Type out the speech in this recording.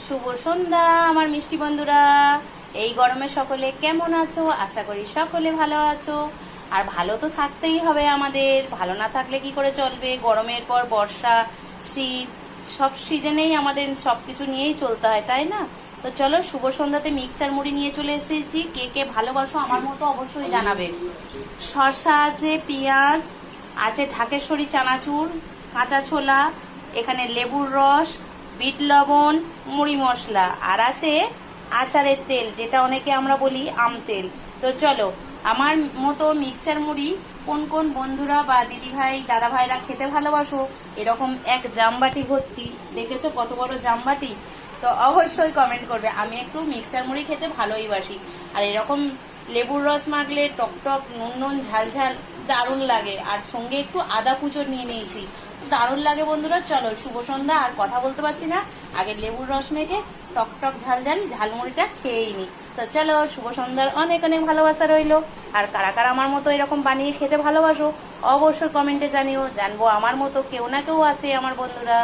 শুভ সন্ধ্যা আমার মিষ্টি বন্ধুরা। এই গরমে সকলে কেমন আছো? আশা করি সকলে ভালো আছো। আর ভালো তো থাকতেই হবে আমাদের, ভালো না থাকলে কি করে চলবে? গরমের পর বর্ষা, শীত, সব সিজনেই আমাদের সবকিছু নিয়েই চলতে হয়, তাই না? তো চলো, শুভ সন্ধ্যাতে মিক্সচার মুড়ি নিয়ে চলে এসেছি। কে কে ভালোবাসো আমার মতো অবশ্যই জানাবে। শসা আছে, পেঁয়াজ আছে, ঢাকেশ্বরী চানাচুর, কাঁচা ছোলা, এখানে লেবুর রস, বিট লবণ, মুড়ি মশলা, আর আছে আচারের তেল, যেটা অনেকে আমরা বলি আম তেল। তো চলো, আমার মতো মিক্সচার মুড়ি কোন কোন বন্ধুরা বা দিদিভাই দাদা ভাইরা খেতে ভালোবাসো? এরকম এক জামবাটি ভর্তি, দেখেছো কত বড় জামবাটি? তো অবশ্যই কমেন্ট করবে। আমি একটু মিক্সচার মুড়ি খেতে ভালোই বাসি, আর এরকম লেবুর রস মাখলে টক টক নুন নুন ঝাল ঝাল দারুণ লাগে। আর সঙ্গে একটু আদা কুচো নিয়ে নিয়েছি, দারুণ লাগে বন্ধুরা। চলো, শুভ সন্ধ্যা। আর কথা বলতে পারছি না, আগে লেবুর রস মেখে টক টক ঝাল ঝাল ঝালমুড়িটা খেয়েই নি। তো চলো, শুভ সন্ধ্যার অনেক অনেক ভালোবাসা রইলো। আর কারা কারা আমার মতো এরকম বানিয়ে খেতে ভালোবাসো অবশ্যই কমেন্টে জানিও, জানবো আমার মতো কেউ না কেউ আছে আমার বন্ধুরা।